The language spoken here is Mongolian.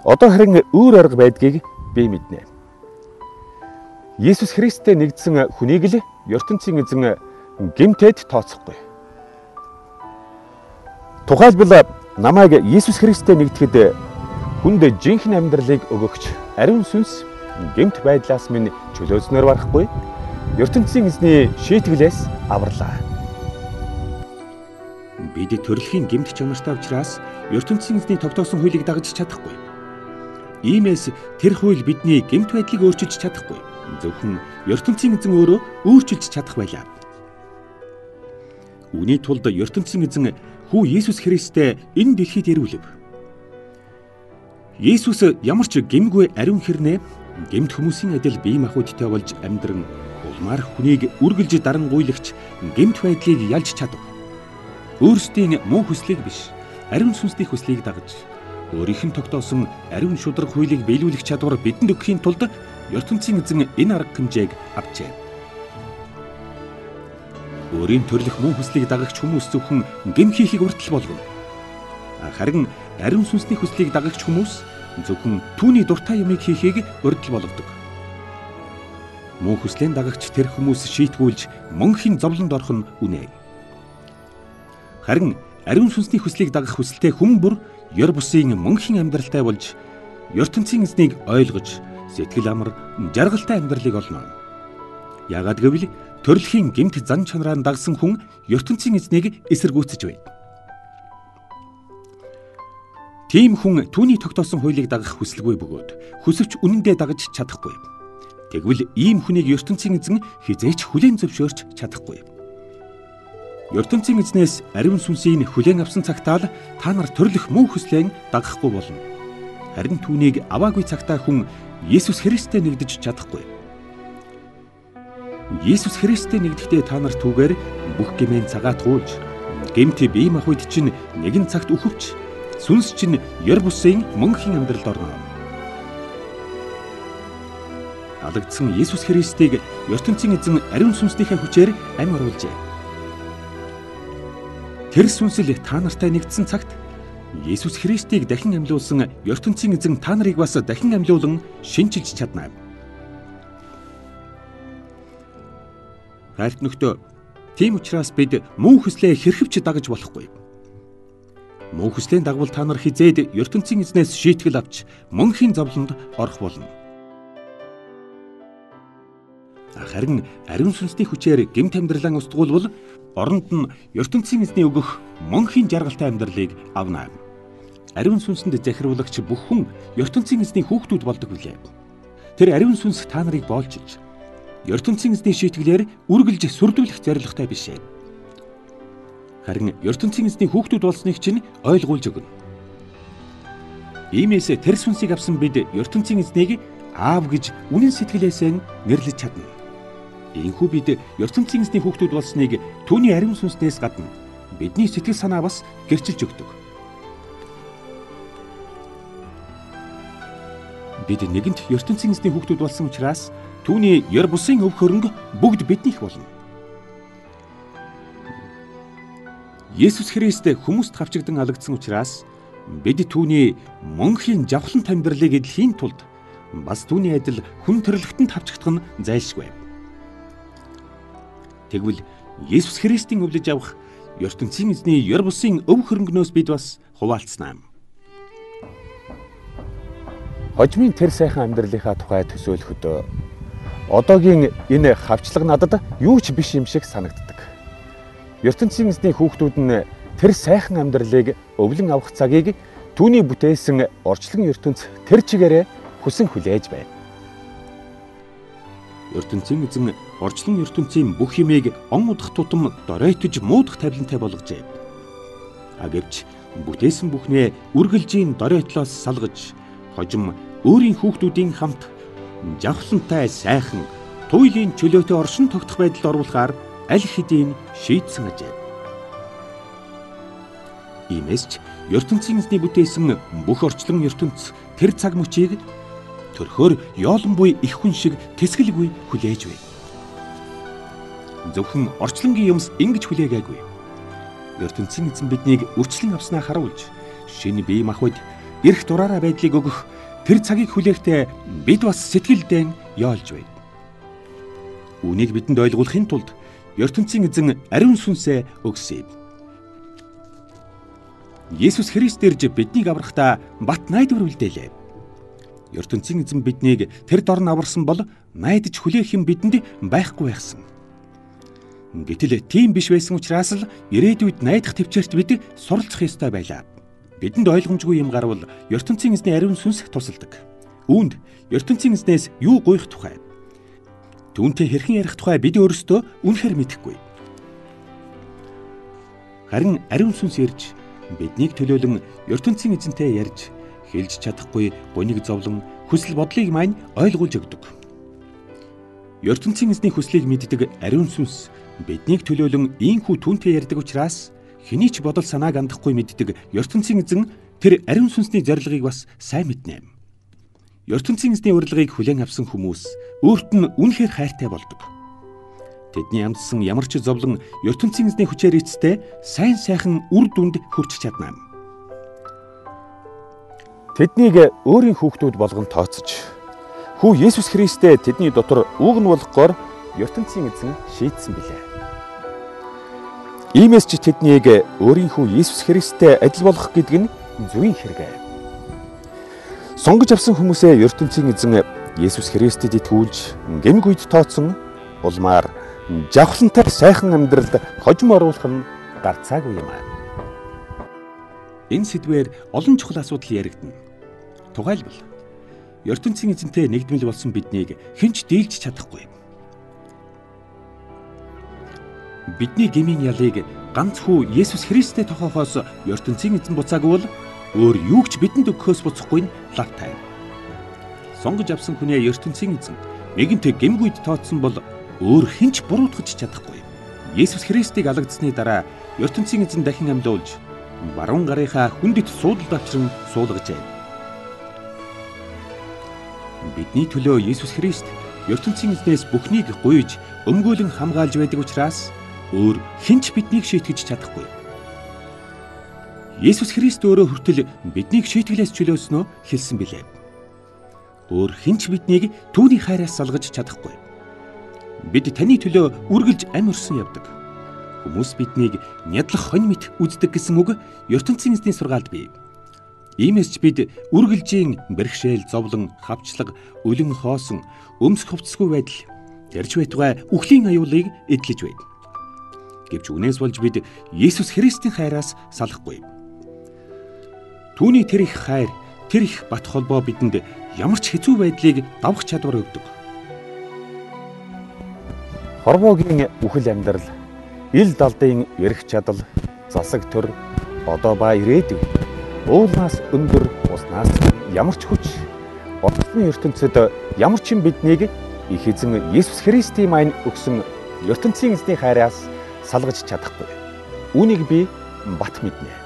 Одоо харин өөр арга байдгийг би мэднэ. Есүс Христтэй нэгдсэн хүнийг л ертөнцийн эзэн гэмтээд тооцохгүй. Тухайлбал намайг Есүс Христтэй нэгдэхэд хүнд жинхэнэ амьдралыг өгөгч ариун сүнс гэмт байдлаас минь чөлөөснөр барахгүй, ертөнцийн эзний шийтгэлээс аварлаа. Бид төрөлхийн гэмт чанартай учраас ертөнцийн эзний тогтоосон хуулийг дагаж чадахгүй. Иймээс тэр хууль бидний гэмт байдлыг өөрчилж чадахгүй. Зөвхөн ертөнцийн эзэн өөрөө өөрчилж чадах байлаа. Үүний тулд ертөнцийн эзэн хүү Есүс Христтэй энэ дэлхийд ирүүлв. Есүс ямар ч гэмгүй ариун хэрнээ гэмт хүмүүсийн адил бие махбодтой болж амьдран улмаар хүнийг үргэлж дарангуйлагч гэмт байдлыг ялж чадав. Өөрсдийн муу хүслийг биш, ариун сүнсний хүслийг дагаж өөрийнх нь тогтоосон ариун шударга хуулийг биелүүлэх чадвар бидэнд өгөхийн тулд ертөнцийн эзэн энэ арга хэмжээг авчээ. Өөрийн төрлөх муу хүслийг дагагч хүмүүс зөвхөн гэм хийхийг уртл болгоно. Харин ариун сүнсний хүслийг дагагч хүмүүс зөвхөн түүний дуртай юмыг хийхийг уртл болгодог. Муу хүслийн дагагч тэр хүмүүс шийтгүүлж монхийн зовлонд орох нь үнэ. Харин ариун сүнсний хүслийг дагах хүсэлтэй хүн бүр ёр бусын монхийн амьдралтай болж ертөнцийн эзнийг ойлгож сэтгэл амар жаргалтай амьдралыг олно. Яагад гэвэл төрөлхийн гэмт зан чанараар дагсан хүн ертөнцийн эзнийг эсэргүүцэж байна. Тийм хүн түүний тогтоосон хуулийг дагах хүсэлгүй бөгөөд хүсвч үнэндээ дагаж чадахгүй. Тэгвэл ийм хүнийг ертөнцийн эзэн хизээч хүлээн зөвшөөрч чадахгүй. ертөнцийн эзнээс ариун сүнсийг хүлээн авсан цагтаа л та нар төрлөх муу хүслэн дагахгүй болно. Харин түүнийг аваагүй цагтаа хүн Есүс Христтэй нэгдэж чадахгүй. Есүс Христтэй нэгдэхдээ та нар түүгээр бүх гэмээр цагаатгуулж, гэмт бие махбод чинь нэгэн цагт үхвч, сүнс чинь ёр бусын монхийн амьдралд орно. Алагдсан Есүс Христийг ертөнцийн эзэн ариун сүнснийхээ хүчээр амь оруулжээ. Тэр сүнсэл та нартай нэгдсэн цагт Есүс Христийг дахин амьлуулсан ертөнцийн эзэн та нарыг бас дахин амьлуулан шинчилж чадна. Хайрт нөхдөө, тийм учраас бид муу хүслээ хэрхэвч дагаж болохгүй. Муу хүслийн дагвал та нар хизээд ертөнцийн эзнээс шийтгэл авч монхийн зовлонд орох болно. Харин ариун сүнсний хүчээр гэмт амьдралаа устгуулвал оронд нь ертөнцийн эзний өгөх монхийн жаргалтай амьдралыг авна. Ариун сүнсэнд захируулагч бүх хүн ертөнцийн эзний хүүхдүүд болдог билээ. Тэр ариун сүнс та нарыг боолчилж, ертөнцийн эзний шийтгэлээр үргэлж сүрдүүлэх зорилготой биш ээ. Харин ертөнцийн эзний хүүхдүүд болсныг чинь ойлгуулж өгнө. Иймээс тэр сүнсийг авсан бид ертөнцийн эзнийг аав гэж үнэн сэтгэлээсээ нэрлэж чадна. Ийхүү бид ертөнцийн эзний хүүхдүүд болсныг түүний ариун сүнснээс гадна бидний сэтгэл санаа бас гэрчилж өгдөг. Бид нэгэнт ертөнцийн эзний хүүхдүүд болсон учраас түүний ёр бусын өв хөрөнгө бүгд биднийх болно. Есүс Христ хүмүүст хавчигдан алагдсан учраас бид түүний монхийн жавхлант амьдралыг эдлэхийн тулд бас түүний адил хүн төрлөختөнд хавчигдах нь зайлшгүй. Тэгвэл Есүс Христийн өвлөж авах ертөнцийн эзний ёр бусын өв хөрөнгнөөс бид бас хуваалцнаа. Хожмын тэр сайхан амьдралынхаа тухай төсөөлөхөд одоогийн энэ хавчлага надад юу ч биш юм шиг санагддаг. ертөнцийн эзний хүүхдүүд нь тэр сайхан амьдралыг өвлөн авах цагийг түүний бүтээсэн орчлон ертөнц тэр чигээрээ хүсэн хүлээж байна. ертөнцийн эзэн орчлон ертөнцийн бүх юмыг он удах тутам доройтож муудах тавилантай болгожээ. Гэвч бүтээсэн бүхнээ үргэлжийн доройтлоос салгаж хожим өөрийн хүүхдүүдийн хамт жавхлантай сайхан туйлын чөлөөтэй оршин тогтох байдалд оруулахаар аль хэдийн шийдсэн ажээ. Иймээс ч ертөнцийн эзний бүтээсэн бүх орчлон ертөнц тэр цаг мөчийг төрхөөр ёолон буй их хүн шиг тэсгэлгүй хүлээж байна. Зөвхөн орчлонгийн юмс ингэж хүлээгээгүй. ертөнцийн эзэн биднийг үрчлэн авснаа харуулж, шинэ бие махбод эрх дураараа байдлыг өгөх тэр цагийг хүлээхдээ бид бас сэтгэлдээ яолж байна. Үүнийг бидэнд ойлгуулахын тулд ертөнцийн эзэн ариун сүнсээ өгсөн юм. Есүс Христ дэрж биднийг аврахдаа бат найдвар үлдээлээ. ертөнцийн эзэн биднийг тэр дорн аварсан бол найдаж хүлээх юм бидэнд байхгүй байсан. Гэтэл тийм биш байсан учраас л ирээдүйд найдах төвчөрт бид суралцах ёстой байлаа. Бидэнд ойлгомжгүй юм гарвал ертөнцийн эзний ариун сүнс тусалдаг. Үүнд ертөнцийн эзнээс юу гуйх тухай, түүнтэй хэрхэн ярих тухай бид өөрсдөө үнэхээр мэдэхгүй. Харин ариун сүнс ирж биднийг төлөөлөн ертөнцийн эзэнтэй ярьж хэлж чадахгүй гуниг зовлон хүсэл бодлыг маань ойлгуулж өгдөг. ертөнцийн эзний хүслийг мэддэг ариун сүнс биднийг төлөөлөн ийхүү түүнтэй ярьдаг учраас хэний ч бодол санааг андахгүй мэддэг ертөнцийн эзэн тэр ариун сүнсний зорилгыг бас сайн мэднэ. ертөнцийн эзний урилгыг хүлээн авсан хүмүүс өөрт нь үнэхээр хайртай болдог. Тэдний амтсан ямар ч зовлон ертөнцийн эзний хүчээр эцтэй сайн сайхан үр дүнд хүрч чадна. Тэднийг өөрийн хүүхдүүд болгон тооцож, хүү Есүс Христээ тэдний дотор үүгэн болгохоор ертөнцийн эзэн шийдсэн билээ. Иймээс ч тэднийг өөрийнхөө Есүс Христтэй адил болгох гэдэг нь зөвийн хэрэг. Сонгож авсан хүмүүсээ ертөнцийн эзэн Есүс Христэд итгүүлж гэмг үед тооцсон улмаар жавхлантай сайхан амьдралд хожим оруулах нь гарцаагүй юм. Энэ сэдвээр олон чухал асуудал яригдана. Тухайлбал ертөнцийн эзэнтэй нэгдмэл болсон биднийг хэн ч дийлж чадахгүй. Бидний гмийн ялыг ганц хүү Есүс Христтэй тохиохоос ертөнцийн эзэн буцаагүй бол өөр юу ч бидэнд өгөхөөс буцахгүй нь лавтай. Сонгож авсан хүнээ ертөнцийн эзэн нэгэнт гэмгүйд тооцсон бол өөр хэн ч буруутгаж чадахгүй. Есүс Христийг алагдсны дараа ертөнцийн эзэн дахин амьлуулж баруун гарынхаа хүндэт суудалд авчран суулгажээ. Бидний төлөө Есүс Христ ертөнцийн эзнээс бүхнийг гуйж өмгөөлөн хамгаалж байдаг учраас өөр хэн ч биднийг шийтгэж чадахгүй. Есүс Христ өөрөө хүртэл биднийг шийтгэлээс чөлөөснөө хэлсэн билээ. Өөр хэн ч биднийг түүний хайраас салгаж чадахгүй. Бид таны төлөө үргэлж амь өрсөн явдаг. Хүмүүс биднийг нядлах хонь мэт үздэг гэсэн үг ертөнцийн эзний сургаалд бий. Иймээс ч бид үргэлжийн бэрхшээл, зовлон, хавчлаг, өлөн хоосон, өмсөх хувцсгүй байдал, тэрж байтугай үхлийн аюулыг эдлэж байна. Гэвч үнээс болж бид Есүс Христийн хайраас салахгүй. Түүний тэр их хайр, тэр их бат холбоо бидэнд ямар ч хэцүү байдлыг давах чадвар өгдөг. Хорвоогийн үхэл амьдрал, ил далдын эрх чадал, засаг төр, одоо ба ирээдүй, уулнаас өндөр, уснаас ямар ч хүч, орчлон ертөнцид ямар ч юм биднийг их эзэн Есүс Христийн маань өгсөн ертөнцийн эзний хайраас салгаж чадахгүй. Үүнийг би бат мэднэ.